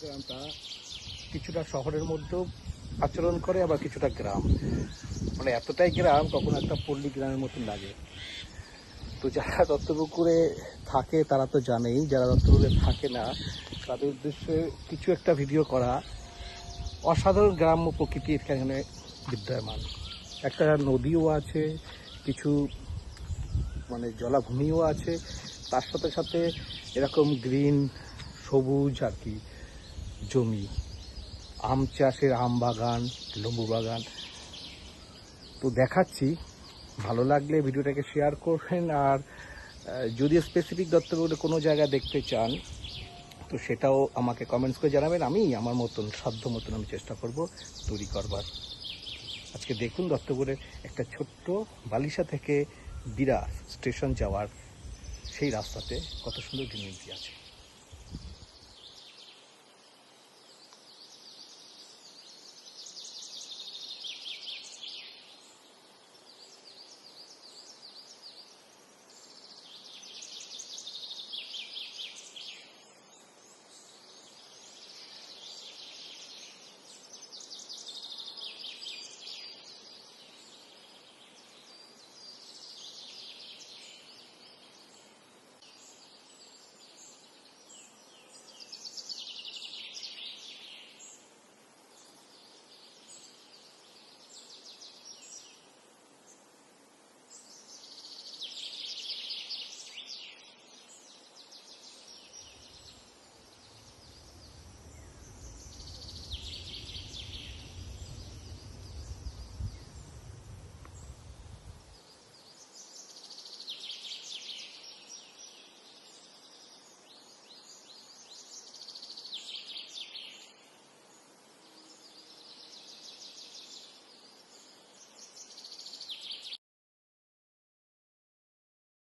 গ্রামটা কিছুটা শহরের মধ্যেও আচরণ করে, আবার কিছুটা গ্রাম, মানে এতটাই গ্রাম কখনো একটা পল্লী গ্রামের মতন লাগে। তো যারা দত্তপুকুরে থাকে তারা তো জানেই, যারা দত্তপুকুরে থাকে না তাদের উদ্দেশ্যে কিছু একটা ভিডিও করা। অসাধারণ গ্রাম্য প্রকৃতি এখানে বিদ্যমান, একটা নদীও আছে, কিছু মানে জলাভূমিও আছে, তার সাথে সাথে এরকম গ্রিন সবুজ আর কি জমি, আম চাষের আম বাগান, লেবু বাগান। তো দেখাচ্ছি, ভালো লাগলে ভিডিওটাকে শেয়ার করবেন। আর যদি স্পেসিফিক দত্তপুকুরে কোনো জায়গা দেখতে চান তো সেটাও আমাকে কমেন্টস করে জানাবেন, আমি আমার মতন সাধ্য মতন আমি চেষ্টা করব তৈরি করবার। আজকে দেখুন দত্তপুরের একটা ছোট্ট বালিশা থেকে বিরা স্টেশন যাওয়ার সেই রাস্তাতে কত সুন্দর গ্রিনারি আছে।